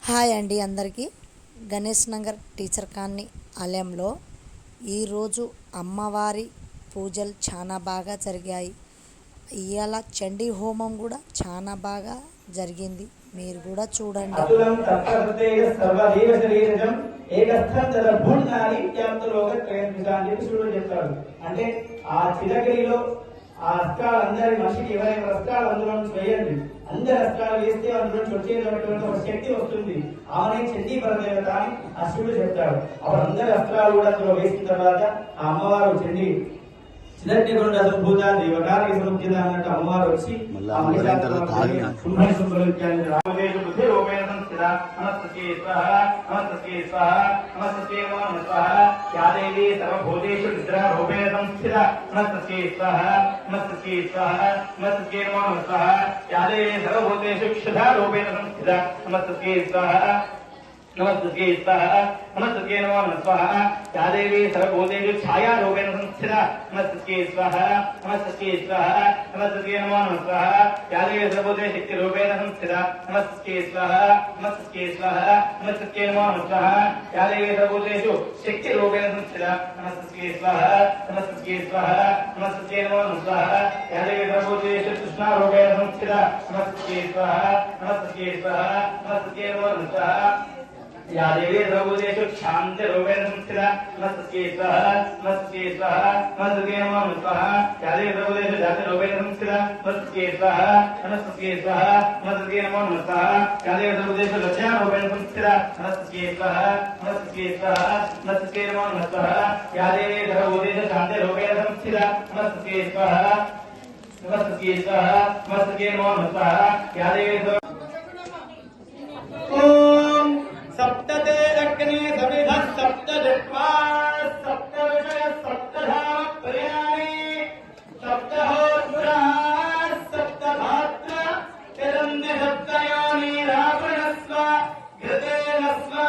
Hi అండి అందరికీ. Ganesh Nagar teacher colony ఆలయంలో ఈరోజు అమ్మవారి పూజలు చాలా బాగా జరిగాయి. ఇవాళ చండీ హోమం కూడా చాలా బాగా జరిగింది. మీరు కూడా చూడండి. అంటే ఆ చిలకరిలో ఆ అస్త్రాలు అందరి మనిషికి ఎవరైనా అస్త్రాలు అందులో వేయండి. అందరి అస్త్రాలు వేస్తే అందులో వచ్చేటటువంటి ఒక శక్తి వస్తుంది. ఆమె చండీ పరదేవత అని అశ్వుడు చెప్తాడు. అప్పుడు అందరి అస్త్రాలు కూడా అందులో వేసిన తర్వాత ఆ అమ్మవారు చండీ చిలకరికుండా సంభూత దేవకారికి సముచిత అన్నట్టు అమ్మవారు వచ్చి नमस्ते स्वाहा नमस्ते नमो स्वाहा या देवी सर्वभूतेषु छाया रूपेण संस्थिता नमस्ते स्वाहा नमस्ते स्वाहा नमस्ते नमो स्वाहा या देवी सर्वभूते शक्ति रूपेण संस्थिता नमस्ते स्वाहा नमस्ते स्वाहा नमस्ते नमो स्वाहा या देवी सर्वभूतेषु शक्ति रूपेण संस्थिता नमस्ते स्वाहा नमस्ते स्वाहा नमस्ते नमो स्वाहा या देवी सर्वभूतेषु कृष्णा रूपेण संस्थिता नमस्ते स्वाहा नमस्ते स्वाहा नमस्ते नमो स्वाहा या देवी सर्वभूतेषु शांति रूपेण संस्थिता नमस्ते स्वाहा नमस्ते स्वाहा नमस्ते नमो स्वाहा या देवी सर्वभूतेषु जाति रूपेण संस्थिता नमस्ते स्वाहा नमस्ते स्वाहा नमस्ते नमो स्वाहा या देवी सर्वभूतेषु लक्ष्या रूपेण संस्थिता नमस्ते स्वाहा नमस्ते स्वाहा नमस्ते नमो स्वाहा या देवी सर्वभूतेषु शांति रूपेण संस्थिता नमस्ते स्वाहा नमस्ते स्वाहा नमस्ते नमो स्वाहा या देवी सप्तते अग्ने सविधः सप्तजिह्वा सप्तऋषय सप्तधाम प्रियाणि सप्तहोत्राः सप्तधात्र तिरन्ति सप्तयोनिरापणस्व घृतेन स्वा